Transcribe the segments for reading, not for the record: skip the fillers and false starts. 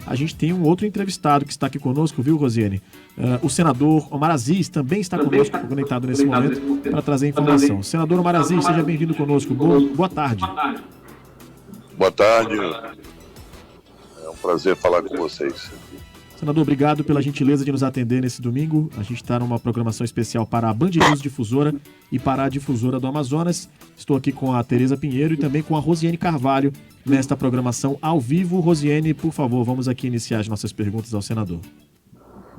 a gente tem um outro entrevistado que está aqui conosco, viu, Rosiane? O senador Omar Aziz também está conosco, conectado nesse momento, para trazer informação. Senador Omar Aziz, seja bem-vindo conosco. Boa tarde. Boa tarde. É um prazer falar com vocês. Senador, obrigado pela gentileza de nos atender nesse domingo. A gente está numa programação especial para a Band News Difusora e para a Difusora do Amazonas. Estou aqui com a Tereza Pinheiro e também com a Rosiane Carvalho nesta programação ao vivo. Rosiane, por favor, vamos aqui iniciar as nossas perguntas ao senador.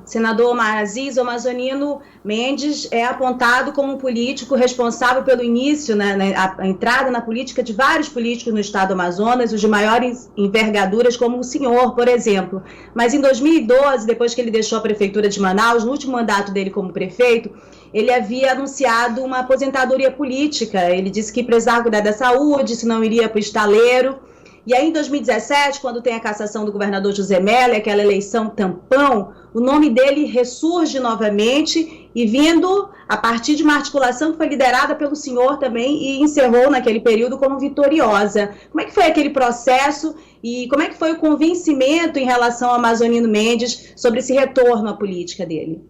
Senador Omar Aziz, o amazonino Mendes é apontado como um político responsável pelo início, a entrada na política de vários políticos no estado do Amazonas, os de maiores envergaduras, como o senhor, por exemplo. Mas em 2012, depois que ele deixou a prefeitura de Manaus, no último mandato dele como prefeito, ele havia anunciado uma aposentadoria política. Ele disse que precisava cuidar da saúde, se não iria para o estaleiro. E aí, em 2017, quando tem a cassação do governador José Mello, aquela eleição tampão, o nome dele ressurge novamente e vindo a partir de uma articulação que foi liderada pelo senhor também e encerrou naquele período como vitoriosa. Como é que foi aquele processo e como é que foi o convencimento em relação ao amazonino Mendes sobre esse retorno à política dele?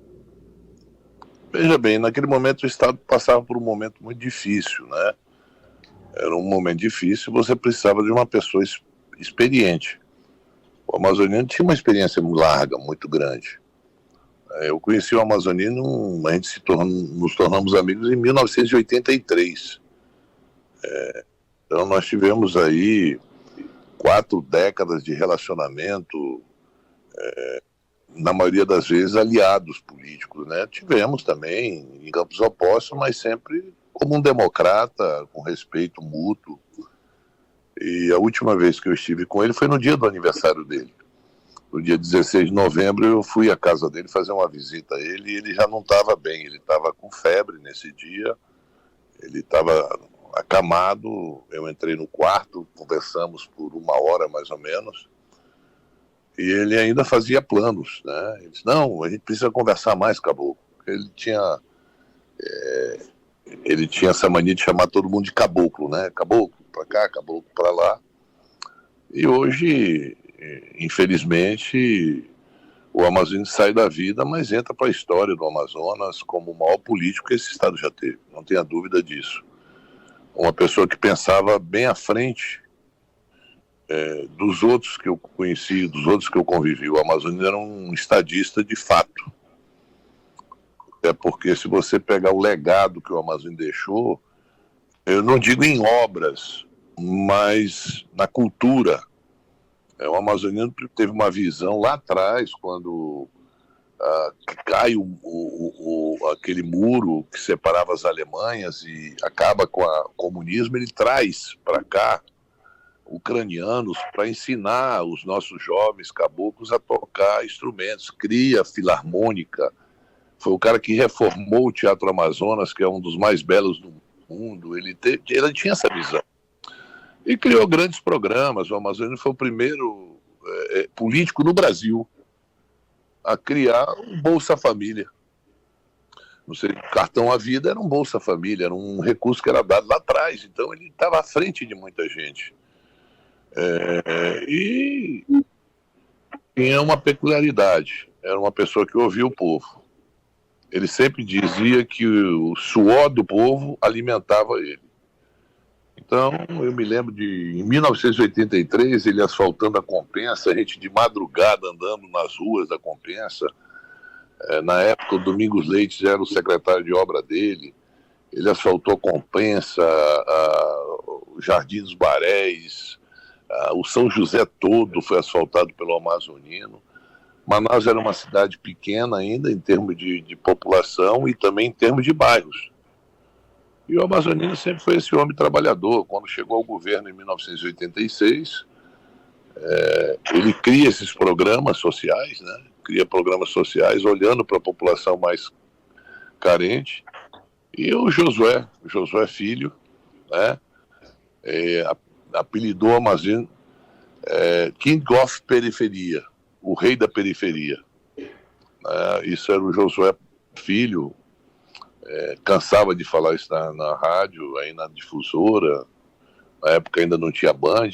Veja bem, naquele momento o Estado passava por um momento muito difícil, né? Era um momento difícil, você precisava de uma pessoa experiente. O amazonino tinha uma experiência larga, muito grande. Eu conheci o amazonino, a gente nos tornamos amigos em 1983. Então nós tivemos aí 4 décadas de relacionamento, na maioria das vezes aliados políticos, né? Tivemos também em campos opostos, mas sempre como um democrata, com respeito mútuo. E a última vez que eu estive com ele foi no dia do aniversário dele. No dia 16 de novembro eu fui à casa dele fazer uma visita a ele e ele já não estava bem, ele estava com febre nesse dia, ele estava acamado, eu entrei no quarto, conversamos por 1 hora mais ou menos, e ele ainda fazia planos, né? Ele disse, não, a gente precisa conversar mais, Caboclo. Ele tinha essa mania de chamar todo mundo de caboclo, né? Caboclo para cá, caboclo para lá. E hoje, infelizmente, o Amazonas sai da vida, mas entra para a história do Amazonas como o maior político que esse estado já teve. Não tenha dúvida disso. Uma pessoa que pensava bem à frente dos outros que eu conheci, dos outros que eu convivi. O Amazonas era um estadista de fato. Porque se você pegar o legado que o Amazonas deixou, eu não digo em obras, mas na cultura. O amazoniano teve uma visão lá atrás, quando cai aquele muro que separava as Alemanhas e acaba com o comunismo, ele traz para cá ucranianos para ensinar os nossos jovens caboclos a tocar instrumentos, cria filarmônica. Foi o cara que reformou o Teatro Amazonas, que é um dos mais belos do mundo. Ele tinha essa visão. E criou grandes programas. O Amazonas foi o primeiro político no Brasil a criar um Bolsa Família. Não sei, cartão à vida era um Bolsa Família, era um recurso que era dado lá atrás. Então ele estava à frente de muita gente. E tinha uma peculiaridade. Era uma pessoa que ouvia o povo. Ele sempre dizia que o suor do povo alimentava ele. Então, eu me lembro em 1983, ele asfaltando a Compensa, a gente de madrugada andando nas ruas da Compensa. Na época, o Domingos Leite era o secretário de obra dele. Ele asfaltou a Compensa, o Jardim dos Baréis, o São José todo foi asfaltado pelo amazonino. Manaus era uma cidade pequena ainda em termos de população e também em termos de bairros. E o amazonino sempre foi esse homem trabalhador. Quando chegou ao governo em 1986, ele cria esses programas sociais, né? Cria programas sociais olhando para a população mais carente. E o Josué Filho, né? Apelidou o Amazônia King of Periferia, o rei da periferia. Isso era o Josué Filho, cansava de falar isso na rádio, aí na difusora, na época ainda não tinha Band,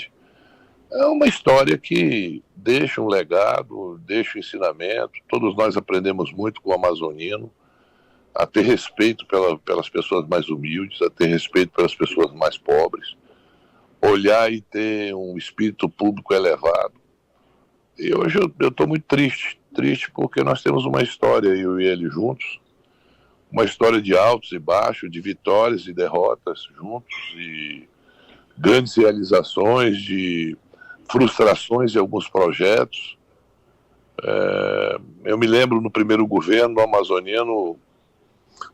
É uma história que deixa um legado, deixa um ensinamento. Todos nós aprendemos muito com o amazonino, a ter respeito pelas pessoas mais humildes, a ter respeito pelas pessoas mais pobres, olhar e ter um espírito público elevado. E hoje eu estou muito triste porque nós temos uma história, eu e ele juntos, uma história de altos e baixos, de vitórias e derrotas juntos, e grandes realizações, de frustrações de alguns projetos. Eu me lembro no primeiro governo amazoniano,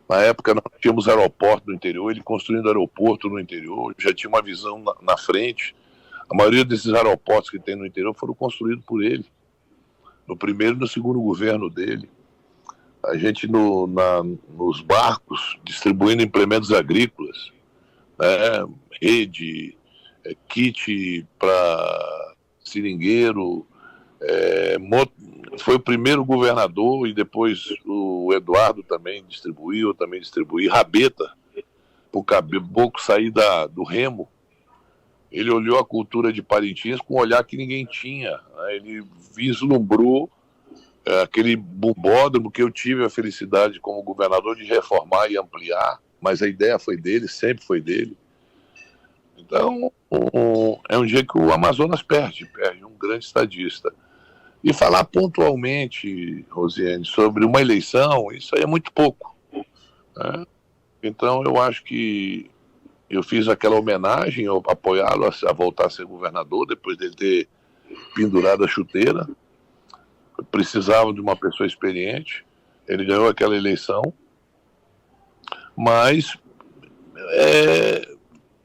na época nós tínhamos aeroporto no interior, ele construindo aeroporto no interior, já tinha uma visão na frente. A maioria desses aeroportos que tem no interior foram construídos por ele, no primeiro e no segundo governo dele. A gente nos barcos, distribuindo implementos agrícolas, né, rede, kit para seringueiro, foi o primeiro governador, e depois o Eduardo também distribuiu, rabeta, para o caboclo sair do remo. Ele olhou a cultura de Parintins com um olhar que ninguém tinha, né? Ele vislumbrou aquele bombódromo que eu tive a felicidade como governador de reformar e ampliar, mas a ideia foi dele, sempre foi dele. Então, é um dia que o Amazonas perde um grande estadista. E falar pontualmente, Rosiane, sobre uma eleição, isso aí é muito pouco, né? Então, eu acho que eu fiz aquela homenagem, eu apoiá-lo a voltar a ser governador, depois dele ter pendurado a chuteira. Eu precisava de uma pessoa experiente, ele ganhou aquela eleição, mas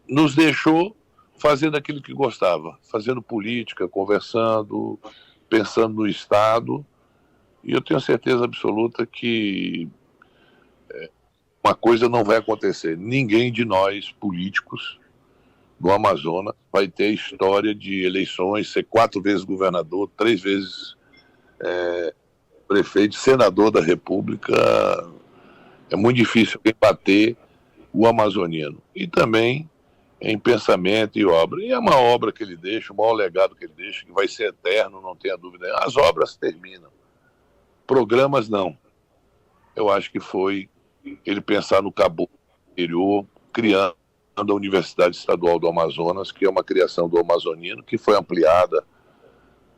nos deixou fazendo aquilo que gostava, fazendo política, conversando, pensando no Estado, e eu tenho certeza absoluta que uma coisa não vai acontecer. Ninguém de nós, políticos do Amazonas, vai ter a história de eleições, ser 4 vezes governador, 3 vezes prefeito, senador da República. É muito difícil bater o amazoniano. E também em pensamento e obra. E é uma obra que ele deixa, o maior legado que ele deixa, que vai ser eterno, não tenha dúvida. As obras terminam. Programas, não. Eu acho que foi ele pensar no caboclo interior, criando a Universidade Estadual do Amazonas, que é uma criação do amazonino, que foi ampliada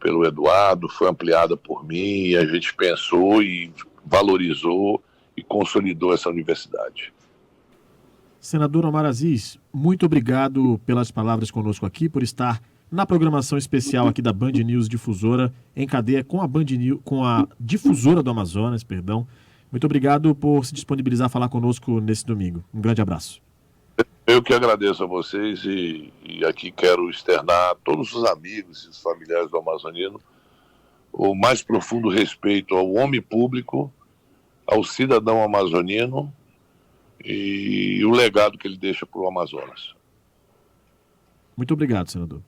pelo Eduardo, foi ampliada por mim, e a gente pensou e valorizou e consolidou essa universidade. Senador Omar Aziz, muito obrigado pelas palavras conosco aqui, por estar na programação especial aqui da Band News Difusora, em cadeia com a Difusora do Amazonas, perdão. Muito obrigado por se disponibilizar a falar conosco nesse domingo. Um grande abraço. Eu que agradeço a vocês e aqui quero externar a todos os amigos e os familiares do amazonino o mais profundo respeito ao homem público, ao cidadão amazonino e o legado que ele deixa para o Amazonas. Muito obrigado, senador.